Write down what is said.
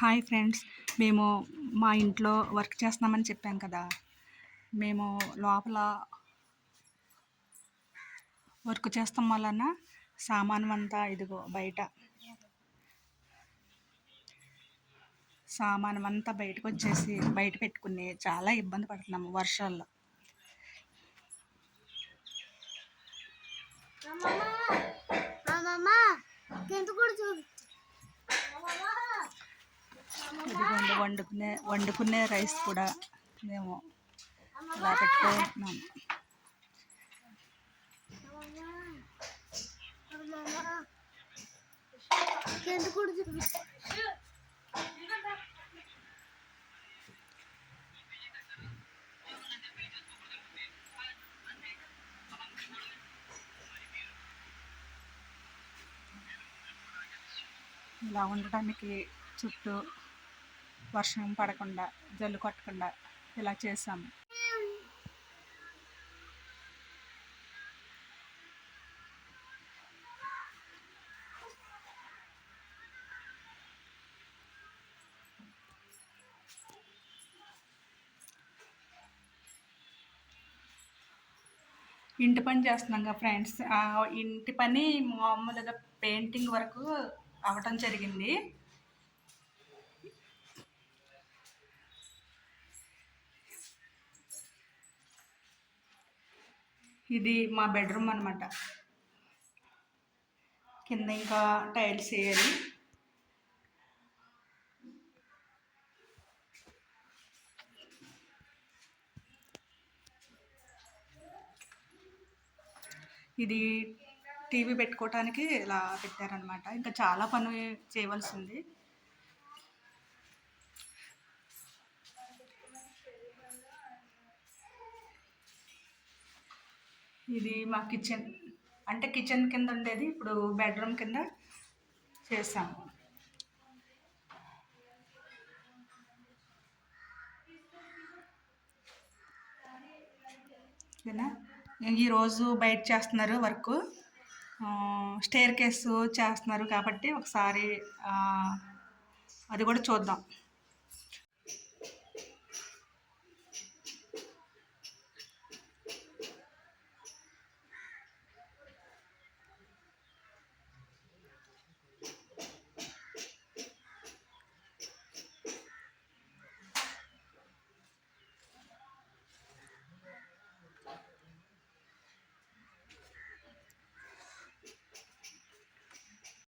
Hi friends, మేము మా ఇంట్లో వర్క్ చేస్తున్నామని చెప్పాం కదా. మేము లోపల వర్క్ చేస్తాం వలన సామాను అంతా ఇదిగో సామాను అంతా బయటకు వచ్చేసి బయట పెట్టుకుని చాలా ఇబ్బంది పడుతున్నాము వర్షాల్లో. ఇదిగోండి వండుకునే రైస్ కూడా మేము ఇలా పెట్టుకుంటున్నాము. ఇలా ఉండటానికి చుట్టూ వర్షం పడకుండా జల్లు కొట్టకుండా ఇలా చేసాము. ఇంటి పని చేస్తున్నాం కదా ఫ్రెండ్స్. ఇంటి పని మామూలుగా పెయింటింగ్ వరకు అవటం జరిగింది. ఇది మా బెడ్రూమ్ అన్నమాట. కింద ఇంకా టైల్స్ వేయాలి. ఇది టీవీ పెట్టుకోవటానికి ఇలా పెట్టారనమాట. ఇంకా చాలా పని చేయవలసి ఉంది. ఇది మా కిచెన్, అంటే కిచెన్ కింద ఉండేది ఇప్పుడు బెడ్రూమ్ కింద చేసాము. ఓకేనా. ఈరోజు బయట చేస్తున్నారు వర్క్, స్టేర్ కేసు చేస్తున్నారు కాబట్టి ఒకసారి అది కూడా చూద్దాం.